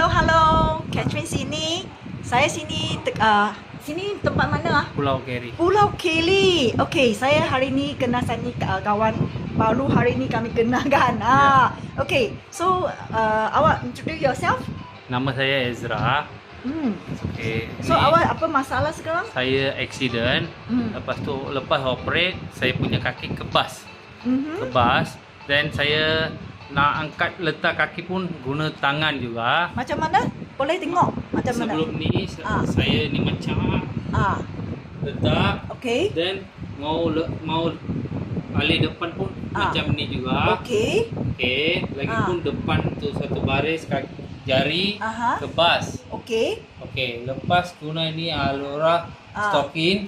Halo. Catherine sini. Saya sini sini tempat mana ah? Pulau Keri. Pulau Keli. Okey, saya hari ni kenal ni kawan baru hari ni kami kenal kan. Okey. So awak introduce yourself? Nama saya Ezra. Okay. So awak apa masalah sekarang? Saya accident. Lepas operate, saya punya kaki kebas. Kebas. Then saya nak angkat letak kaki pun guna tangan juga. Macam mana? Boleh tengok macam mana? Sebelum ni saya ni macam letak. Okey. Then mau alih depan pun macam ni juga. Okey. Okey, lagipun depan tu satu baris kaki jari kebas. Okey. Okey, lepas guna ni alura stokin.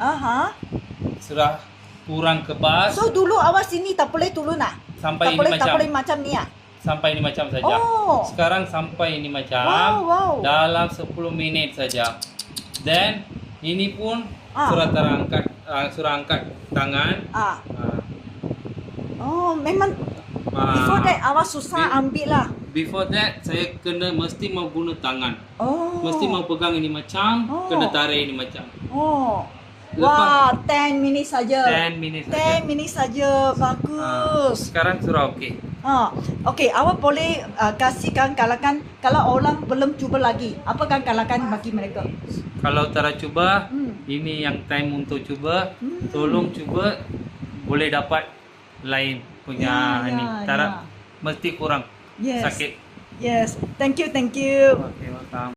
Sudah kurang kebas. So dulu awak sini tak boleh turun ah? Sampai tak boleh macam ni ah? Sampai ini macam saja. Sekarang sampai ini macam dalam 10 minit saja. Then ini pun surat terangkat, surat angkat tangan. Oh, memang before that awak susah ambil lah. Before that saya kena mesti mau guna tangan. Mesti mau pegang ini macam, kena tarik ini macam. Wah, 10 minit saja. 10 minit saja. 10 minit saja. Bagus. Sekarang sudah okey. Okey, awak boleh kasihkan kalakan kalau orang belum cuba lagi. Apa kan kalakan bagi mereka? Kalau tak cuba, ini yang time untuk cuba. Tolong cuba, boleh dapat lain punya ini. Mesti kurang sakit. Yes. Thank you. Okay, welcome.